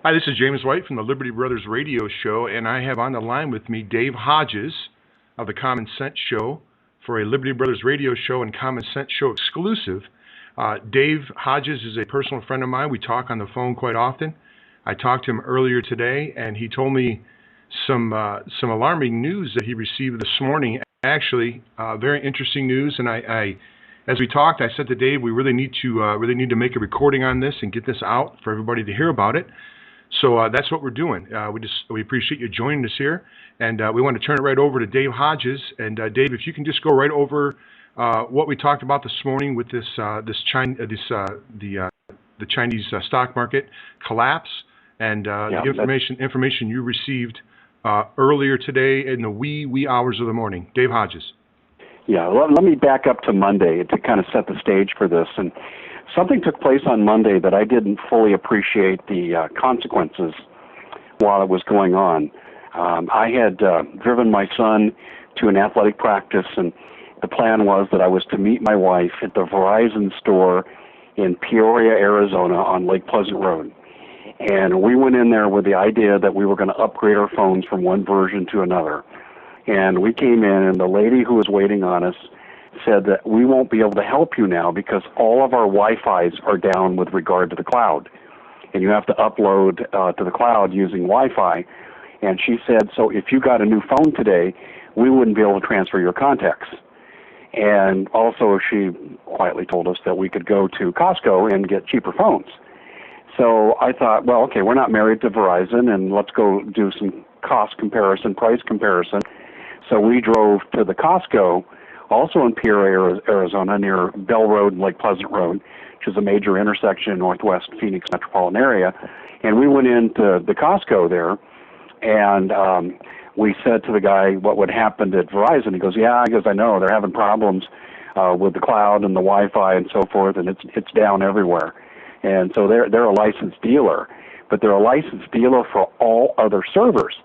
Hi, this is James White from the Liberty Brothers Radio Show, and I have on the line with me Dave Hodges of the Common Sense Show for a Liberty Brothers Radio Show and Common Sense Show exclusive. Dave Hodges is a personal friend of mine. We talk on the phone quite often. I talked to him earlier today, and he told me some alarming news that he received this morning. Actually, very interesting news. And I, as we talked, I said to Dave, we really need to make a recording on this and get this out for everybody to hear about it. So that's what we're doing. We appreciate you joining us here, and we want to turn it right over to Dave Hodges. And Dave, if you can just go right over what we talked about this morning with the Chinese stock market collapse and the information you received earlier today in the wee hours of the morning. Dave Hodges. Yeah, let me back up to Monday to kind of set the stage for this. And something took place on Monday that I didn't fully appreciate the consequences while it was going on. I had driven my son to an athletic practice, and the plan was that I was to meet my wife at the Verizon store in Peoria, Arizona on Lake Pleasant Road. And we went in there with the idea that we were going to upgrade our phones from one version to another. And we came in, and the lady who was waiting on us said that we won't be able to help you now because all of our Wi-Fis are down with regard to the cloud. And you have to upload to the cloud using Wi-Fi. And she said, so if you got a new phone today, we wouldn't be able to transfer your contacts. And also she quietly told us that we could go to Costco and get cheaper phones. So I thought, well, okay, we're not married to Verizon, and let's go do some cost comparison, price comparison. So we drove to the Costco, also in Peoria, Arizona, near Bell Road and Lake Pleasant Road, which is a major intersection in northwest Phoenix metropolitan area. And we went into the Costco there, and we said to the guy what would happen at Verizon. He goes, yeah, I know. They're having problems with the cloud and the Wi-Fi and so forth, and it's down everywhere. And so they're a licensed dealer, but they're a licensed dealer for all other servers.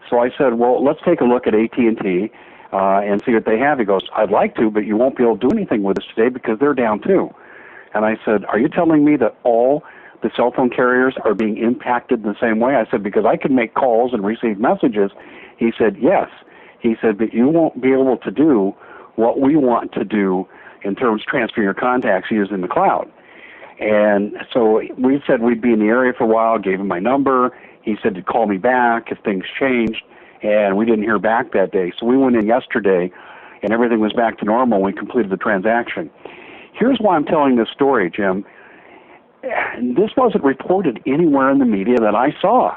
So I said, well, let's take a look at AT&T and see what they have. He goes, I'd like to, but you won't be able to do anything with us today because they're down too. And I said, are you telling me that all the cell phone carriers are being impacted the same way? I said, because I can make calls and receive messages. He said, yes. He said, but you won't be able to do what we want to do in terms of transferring your contacts using the cloud. And so we said we'd be in the area for a while, gave him my number. He said to call me back if things changed, and we didn't hear back that day. So we went in yesterday, and everything was back to normal. We completed the transaction. Here's why I'm telling this story, Jim. This wasn't reported anywhere in the media that I saw.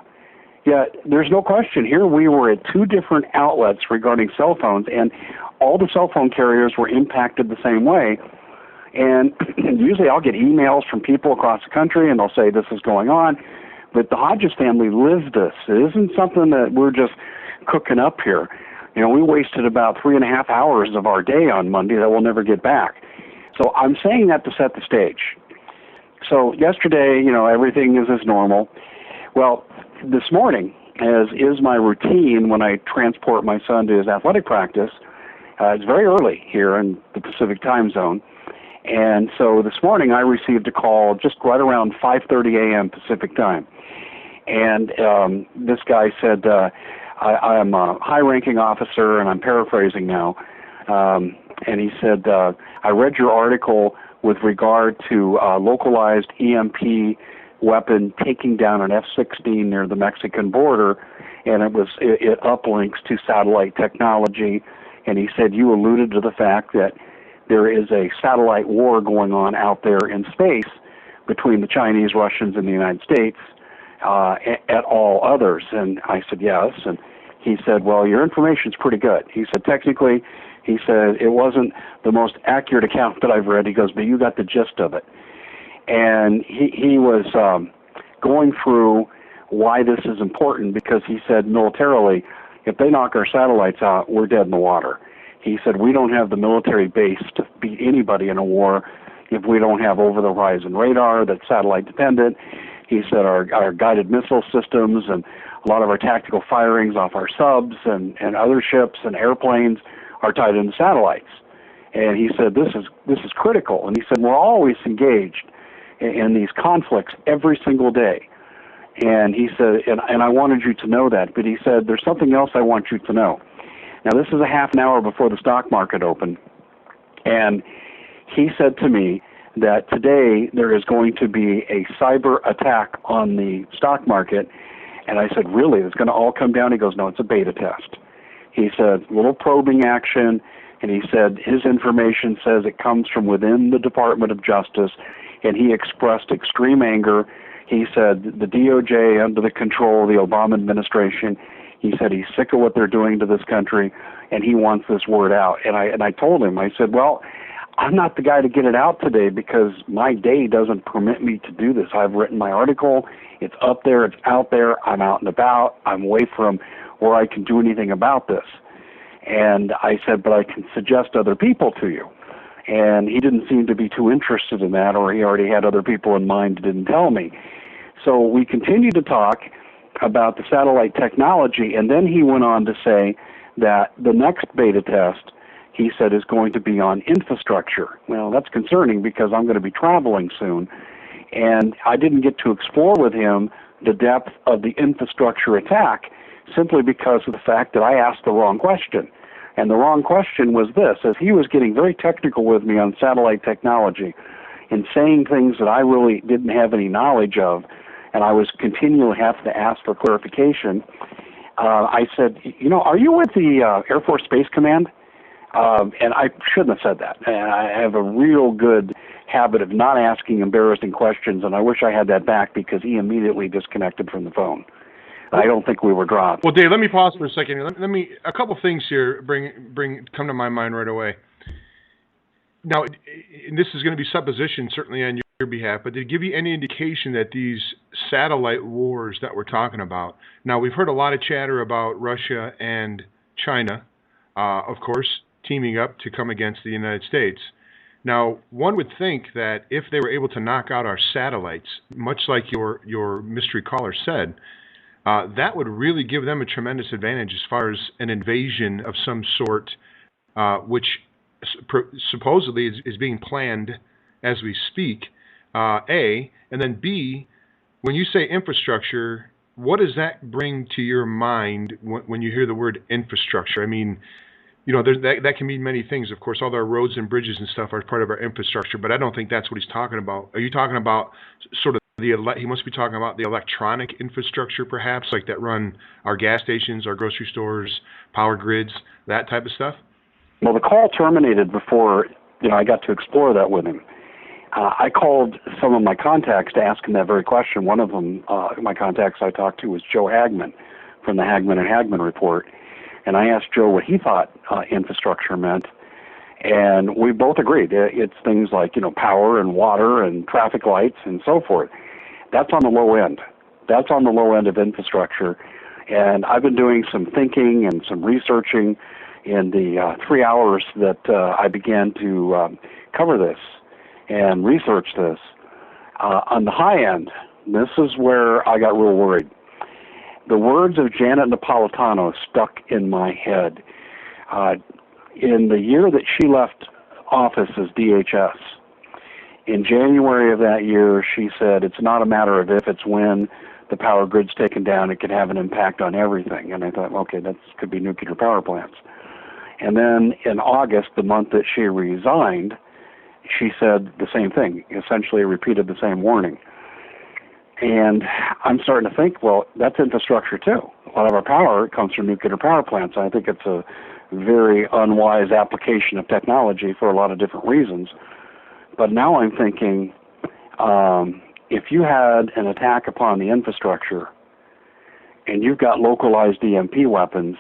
Yet there's no question. Here we were at two different outlets regarding cell phones, and all the cell phone carriers were impacted the same way. And usually I'll get emails from people across the country, and they'll say this is going on. But the Hodges family lived this. It isn't something that we're just cooking up here. You know, we wasted about 3.5 hours of our day on Monday that we'll never get back. So I'm saying that to set the stage. So yesterday, everything is as normal. Well, this morning, as is my routine when I transport my son to his athletic practice, it's very early here in the Pacific time zone. And so this morning I received a call just right around 5:30 a.m. Pacific time. And this guy said, I am a high-ranking officer, and I'm paraphrasing now. And he said, I read your article with regard to localized EMP weapon taking down an F-16 near the Mexican border, and it uplinks to satellite technology. And he said you alluded to the fact that there is a satellite war going on out there in space between the Chinese, Russians, and the United States, at all others. And I said, yes. And he said, well, your information's pretty good. He said, technically, he said, it wasn't the most accurate account that I've read. He goes, but you got the gist of it. And he was going through why this is important, because he said militarily, if they knock our satellites out, we're dead in the water. He said, we don't have the military base to beat anybody in a war if we don't have over-the-horizon radar that's satellite-dependent. He said our guided missile systems and a lot of our tactical firings off our subs and other ships and airplanes are tied into satellites. And he said, this is critical. And he said, we're always engaged in these conflicts every single day. And he said, and I wanted you to know that, but he said, there's something else I want you to know. Now, this is a half an hour before the stock market opened, and he said to me that today there is going to be a cyber attack on the stock market. And I said, really? It's going to all come down? He goes, no, it's a beta test. He said, little probing action, and he said his information says it comes from within the Department of Justice, and he expressed extreme anger. He said the DOJ, under the control of the Obama administration, he said he's sick of what they're doing to this country, and he wants this word out. And I told him, I said, well, I'm not the guy to get it out today because my day doesn't permit me to do this. I've written my article. It's up there. It's out there. I'm out and about. I'm away from where I can do anything about this. And I said, but I can suggest other people to you. And he didn't seem to be too interested in that, or he already had other people in mind and didn't tell me. So we continued to talk about the satellite technology, and then he went on to say that the next beta test, he said, is going to be on infrastructure. Well, that's concerning because I'm going to be traveling soon, and I didn't get to explore with him the depth of the infrastructure attack simply because of the fact that I asked the wrong question. And the wrong question was this, as he was getting very technical with me on satellite technology and saying things that I really didn't have any knowledge of, and I was continually having to ask for clarification, I said, you know, are you with the Air Force Space Command? And I shouldn't have said that. And I have a real good habit of not asking embarrassing questions, and I wish I had that back because he immediately disconnected from the phone. I don't think we were dropped. Well, Dave, let me pause for a second. Let me a couple things here come to my mind right away. Now, and this is going to be supposition certainly on your behalf, but did it give you any indication that these satellite wars that we're talking about? Now, we've heard a lot of chatter about Russia and China, of course, teaming up to come against the United States. Now, one would think that if they were able to knock out our satellites, much like your mystery caller said, that would really give them a tremendous advantage as far as an invasion of some sort, which supposedly is being planned as we speak, A. And then B, when you say infrastructure, what does that bring to your mind when you hear the word infrastructure? I mean, you know, that can mean many things. Of course, all our roads and bridges and stuff are part of our infrastructure, but I don't think that's what he's talking about. Are you talking about sort of he must be talking about the electronic infrastructure, perhaps, like that run our gas stations, our grocery stores, power grids, that type of stuff? Well, the call terminated before, I got to explore that with him. I called some of my contacts to ask him that very question. One of them, my contacts I talked to was Joe Hagman from the Hagman and Hagman Report. And I asked Joe what he thought infrastructure meant. And we both agreed. It's things like, power and water and traffic lights and so forth. That's on the low end. That's on the low end of infrastructure. And I've been doing some thinking and some researching in the 3 hours that I began to cover this and research this. On the high end, this is where I got real worried. The words of Janet Napolitano stuck in my head. In the year that she left office as DHS, in January of that year, she said, it's not a matter of if, it's when the power grid's taken down. It can have an impact on everything. And I thought, okay, that could be nuclear power plants. And then in August, the month that she resigned, she said the same thing, essentially repeated the same warning. And I'm starting to think, well, that's infrastructure too. A lot of our power comes from nuclear power plants. I think it's a very unwise application of technology for a lot of different reasons. But now I'm thinking, if you had an attack upon the infrastructure and you've got localized EMP weapons,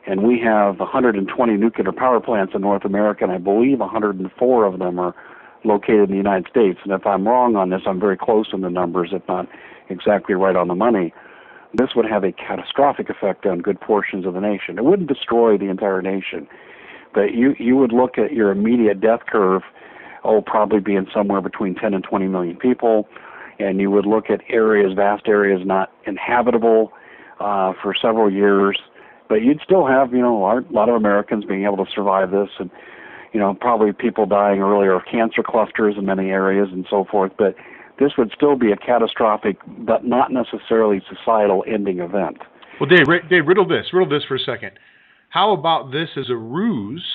and we have 120 nuclear power plants in North America, and I believe 104 of them are located in the United States. And if I'm wrong on this, I'm very close in the numbers, if not exactly right on the money. This would have a catastrophic effect on good portions of the nation. It wouldn't destroy the entire nation, but you would look at your immediate death curve, probably being somewhere between 10 and 20 million people, and you would look at areas, vast areas not inhabitable for several years, but you'd still have, a lot of Americans being able to survive this, and probably people dying earlier of cancer clusters in many areas and so forth. But this would still be a catastrophic, but not necessarily societal ending event. Well, Dave, riddle this for a second. How about this as a ruse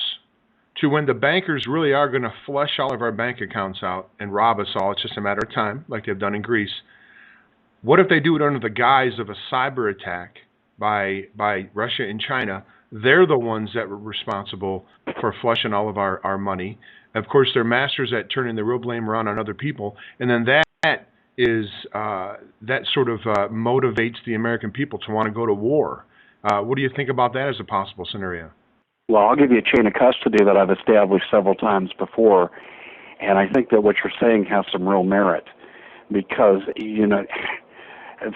to when the bankers really are going to flush all of our bank accounts out and rob us all? It's just a matter of time, like they've done in Greece. What if they do it under the guise of a cyber attack by Russia and China? They're the ones that were responsible for flushing all of our money. Of course, they're masters at turning the real blame around on other people, and then that sort of motivates the American people to want to go to war. What do you think about that as a possible scenario? Well, I'll give you a chain of custody that I've established several times before, and I think that what you're saying has some real merit because,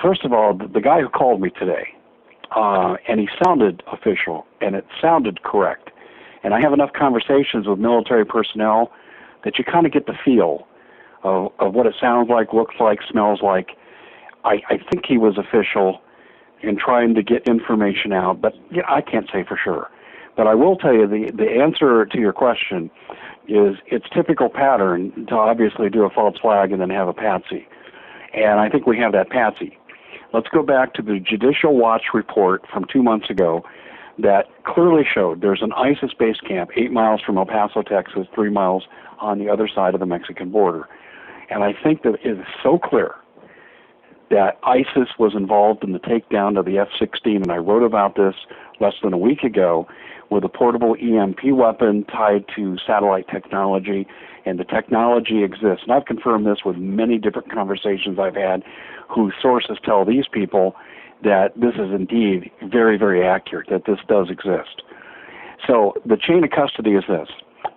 first of all, the guy who called me today, and he sounded official, and it sounded correct. And I have enough conversations with military personnel that you kind of get the feel of what it sounds like, looks like, smells like. I think he was official in trying to get information out, but I can't say for sure. But I will tell you the answer to your question is it's typical pattern to obviously do a false flag and then have a patsy. And I think we have that patsy. Let's go back to the Judicial Watch report from 2 months ago that clearly showed there's an ISIS base camp 8 miles from El Paso, Texas, 3 miles on the other side of the Mexican border. And I think that it is so clear that ISIS was involved in the takedown of the F-16, and I wrote about this less than a week ago, with a portable EMP weapon tied to satellite technology, and the technology exists. And I've confirmed this with many different conversations I've had whose sources tell these people that this is indeed very, very accurate, that this does exist. So the chain of custody is this.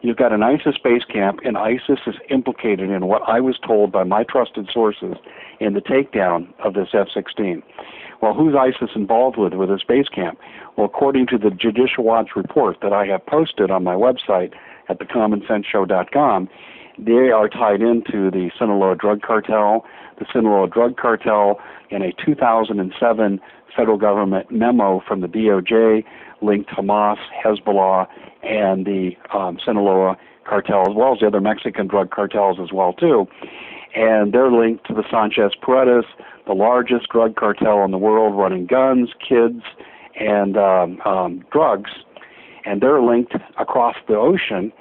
You've got an ISIS base camp, and ISIS is implicated in what I was told by my trusted sources in the takedown of this F-16. Well, who's ISIS involved with this base camp? Well, according to the Judicial Watch report that I have posted on my website at thecommonsenseshow.com, they are tied into the Sinaloa drug cartel. The Sinaloa drug cartel, in a 2007 federal government memo from the DOJ, linked Hamas, Hezbollah, and the Sinaloa cartel, as well as the other Mexican drug cartels as well, too. And they're linked to the Sanchez Paredes, the largest drug cartel in the world, running guns, kids, and drugs. And they're linked across the ocean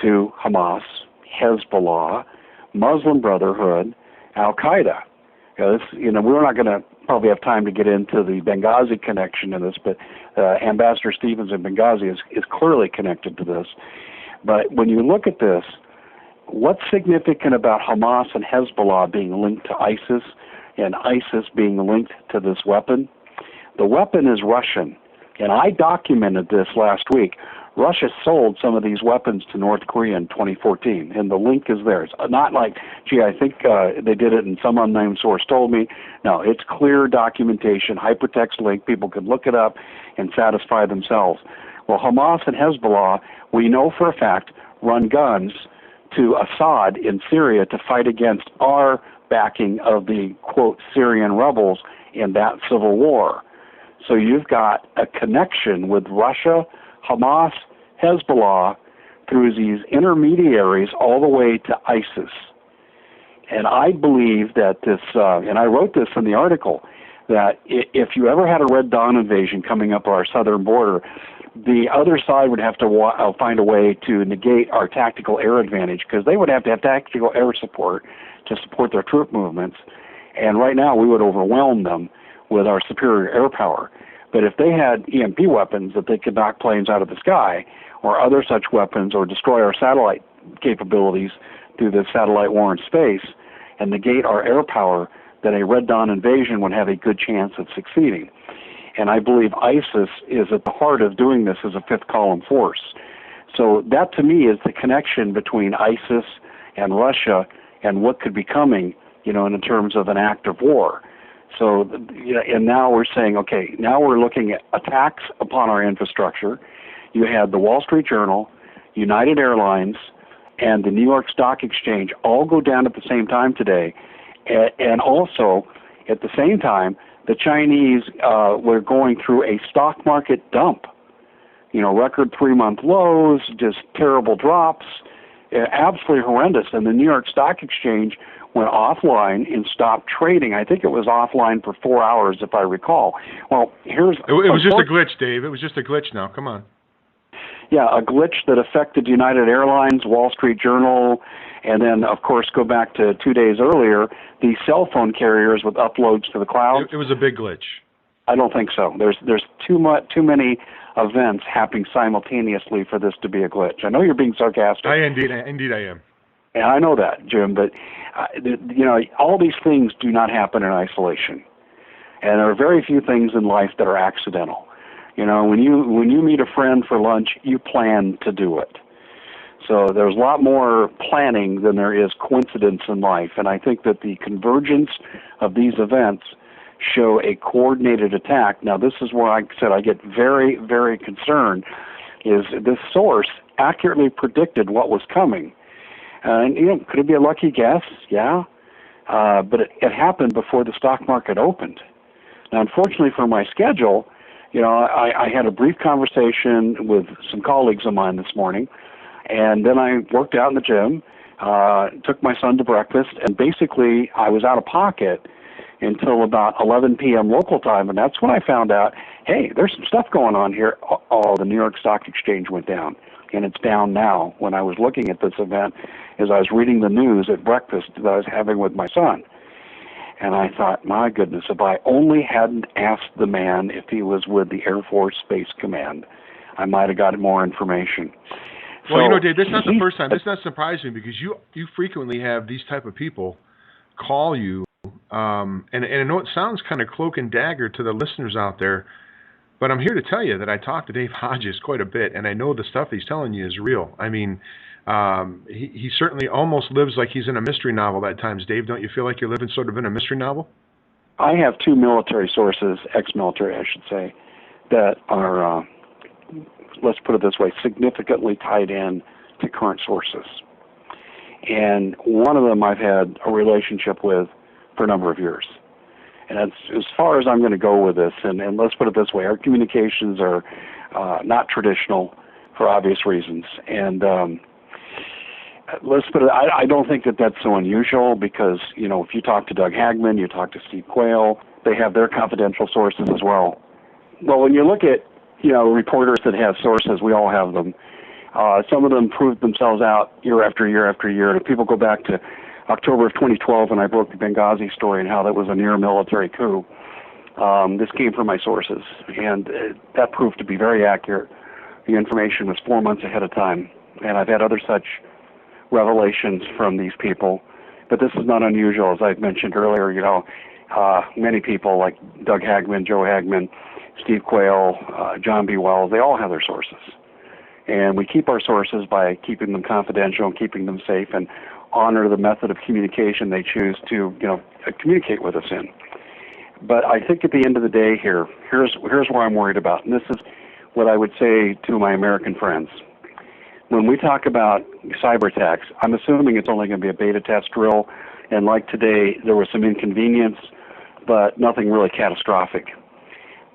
to Hamas, Hezbollah, Muslim Brotherhood, Al-Qaeda. We're not going to probably have time to get into the Benghazi connection in this, but Ambassador Stevens in Benghazi is clearly connected to this. But when you look at this, what's significant about Hamas and Hezbollah being linked to ISIS and ISIS being linked to this weapon? The weapon is Russian, and I documented this last week. Russia sold some of these weapons to North Korea in 2014, and the link is there. It's not like, I think they did it and some unnamed source told me. No, it's clear documentation, hypertext link. People could look it up and satisfy themselves. Well, Hamas and Hezbollah, we know for a fact, run guns to Assad in Syria to fight against our backing of the, quote, Syrian rebels in that civil war. So you've got a connection with Russia, Hamas, Hezbollah, through these intermediaries all the way to ISIS. And I believe that this, and I wrote this in the article, that if you ever had a Red Dawn invasion coming up our southern border, the other side would have to find a way to negate our tactical air advantage, because they would have to have tactical air support to support their troop movements. And right now we would overwhelm them with our superior air power. But if they had EMP weapons that they could knock planes out of the sky, or other such weapons, or destroy our satellite capabilities through the satellite war in space, and negate our air power, then a Red Dawn invasion would have a good chance of succeeding. And I believe ISIS is at the heart of doing this as a fifth column force. So that to me is the connection between ISIS and Russia and what could be coming, in terms of an act of war. So, and now we're saying, okay, now we're looking at attacks upon our infrastructure. You had the Wall Street Journal, United Airlines, and the New York Stock Exchange all go down at the same time today. And also, at the same time, the Chinese were going through a stock market dump. Record 3-month lows, just terrible drops. absolutely horrendous. And the New York Stock Exchange went offline and stopped trading. I think it was offline for 4 hours, if I recall. Well, It was just a glitch, Dave. It was just a glitch now. Come on. Yeah, a glitch that affected United Airlines, Wall Street Journal, and then, of course, go back to 2 days earlier, the cell phone carriers with uploads to the cloud. It was a big glitch. I don't think so. There's too many events happening simultaneously for this to be a glitch. I know you're being sarcastic. Indeed I am. And I know that, Jim, but all these things do not happen in isolation. And there are very few things in life that are accidental. When you meet a friend for lunch, you plan to do it. So there's a lot more planning than there is coincidence in life. And I think that the convergence of these events show a coordinated attack. Now, this is where I said I get very, very concerned, is this source accurately predicted what was coming. And, could it be a lucky guess? Yeah. But it happened before the stock market opened. Now, unfortunately for my schedule, I had a brief conversation with some colleagues of mine this morning, and then I worked out in the gym, took my son to breakfast, and basically I was out of pocket until about 11 p.m. local time, and that's when I found out, hey, there's some stuff going on here. Oh, the New York Stock Exchange went down, and it's down now. When I was looking at this event, as I was reading the news at breakfast that I was having with my son, and I thought, my goodness, if I only hadn't asked the man if he was with the Air Force Space Command, I might have gotten more information. Well, Dave, that's not the first time. That's not surprising because you frequently have these type of people call you, and I know it sounds kind of cloak and dagger to the listeners out there, but I'm here to tell you that I talked to Dave Hodges quite a bit, and I know the stuff he's telling you is real. I mean, he certainly almost lives like he's in a mystery novel at times. Dave, don't you feel like you're living sort of in a mystery novel? I have two military sources, ex-military I should say, that are, let's put it this way, significantly tied in to current sources. And one of them I've had a relationship with for a number of years. And that's as far as I'm going to go with this. And let's put it this way, our communications are not traditional for obvious reasons. And let's put it, I don't think that that's so unusual because, if you talk to Doug Hagman, you talk to Steve Quayle, they have their confidential sources as well. Well, when you look at, reporters that have sources, we all have them. Some of them proved themselves out year after year after year. And if people go back to October of 2012 when I broke the Benghazi story and how that was a near military coup, this came from my sources. And that proved to be very accurate. The information was 4 months ahead of time. And I've had other such revelations from these people. But this is not unusual. As I've mentioned earlier, many people like Doug Hagman, Joe Hagman, Steve Quayle, John B. Wells, they all have their sources. And we keep our sources by keeping them confidential and keeping them safe and honor the method of communication they choose to, communicate with us in. But I think at the end of the day here's where I'm worried about. And this is what I would say to my American friends. When we talk about cyber attacks, I'm assuming it's only going to be a beta test drill. And like today, there was some inconvenience, but nothing really catastrophic.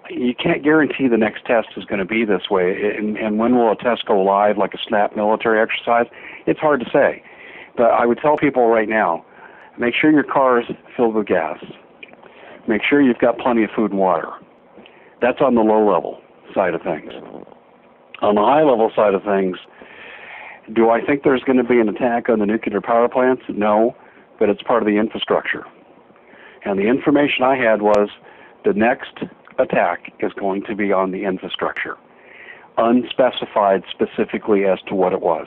You can't guarantee the next test is going to be this way. And when will a test go live, like a snap military exercise? It's hard to say. But I would tell people right now, make sure your car is filled with gas. Make sure you've got plenty of food and water. That's on the low-level side of things. On the high-level side of things, do I think there's going to be an attack on the nuclear power plants? No, but it's part of the infrastructure. And the information I had was the next attack is going to be on the infrastructure, unspecified specifically as to what it was.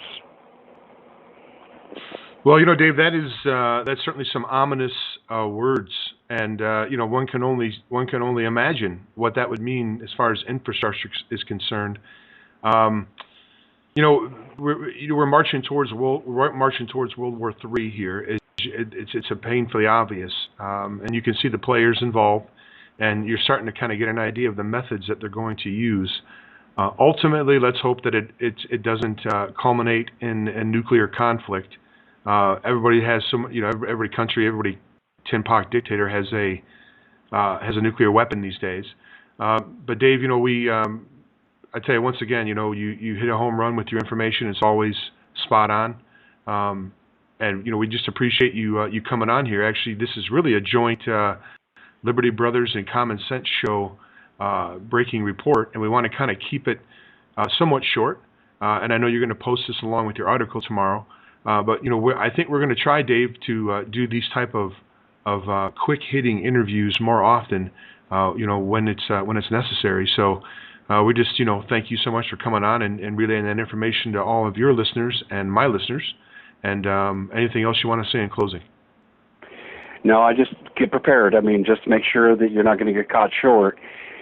Well, Dave, that's certainly some ominous words, and one can only imagine what that would mean as far as infrastructure is concerned. We're marching towards World War III here. It's a painfully obvious, and you can see the players involved, and you're starting to kind of get an idea of the methods that they're going to use. Ultimately, let's hope that it doesn't culminate in nuclear conflict. Everybody has every country, every tin pot dictator has a nuclear weapon these days. But Dave, I tell you once again, you hit a home run with your information. It's always spot on. And we just appreciate you coming on here. Actually, this is really a joint Liberty Brothers and Common Sense show breaking report, and we want to kind of keep it somewhat short. And I know you're going to post this along with your article tomorrow. But I think we're going to try, Dave, to do these type of quick hitting interviews more often. When it's necessary. So we just thank you so much for coming on and relaying that information to all of your listeners and my listeners. And anything else you want to say in closing? No, I just get prepared. I mean, just make sure that you're not going to get caught short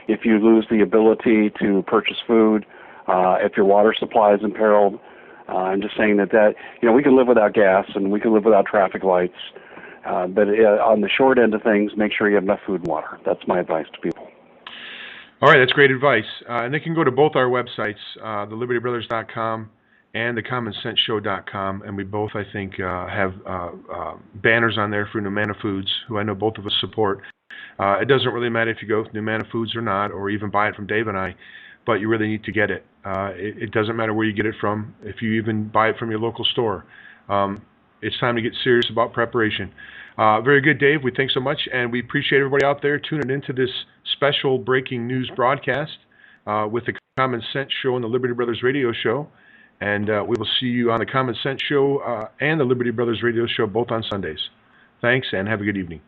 if you lose the ability to purchase food, if your water supply is imperiled. I'm just saying that we can live without gas and we can live without traffic lights. But on the short end of things, make sure you have enough food and water. That's my advice to people. All right, that's great advice. And they can go to both our websites, thelibertybrothers.com and thecommonsensshow.com. And we both, I think, have banners on there for Numanna Foods, who I know both of us support. It doesn't really matter if you go with Numanna Foods or not, or even buy it from Dave and I, but you really need to get it. It doesn't matter where you get it from. If you even buy it from your local store, it's time to get serious about preparation. Very good, Dave. We thank so much, and we appreciate everybody out there tuning into this special breaking news broadcast with the Common Sense Show and the Liberty Brothers Radio Show. And we will see you on the Common Sense Show and the Liberty Brothers Radio Show, both on Sundays. Thanks, and have a good evening.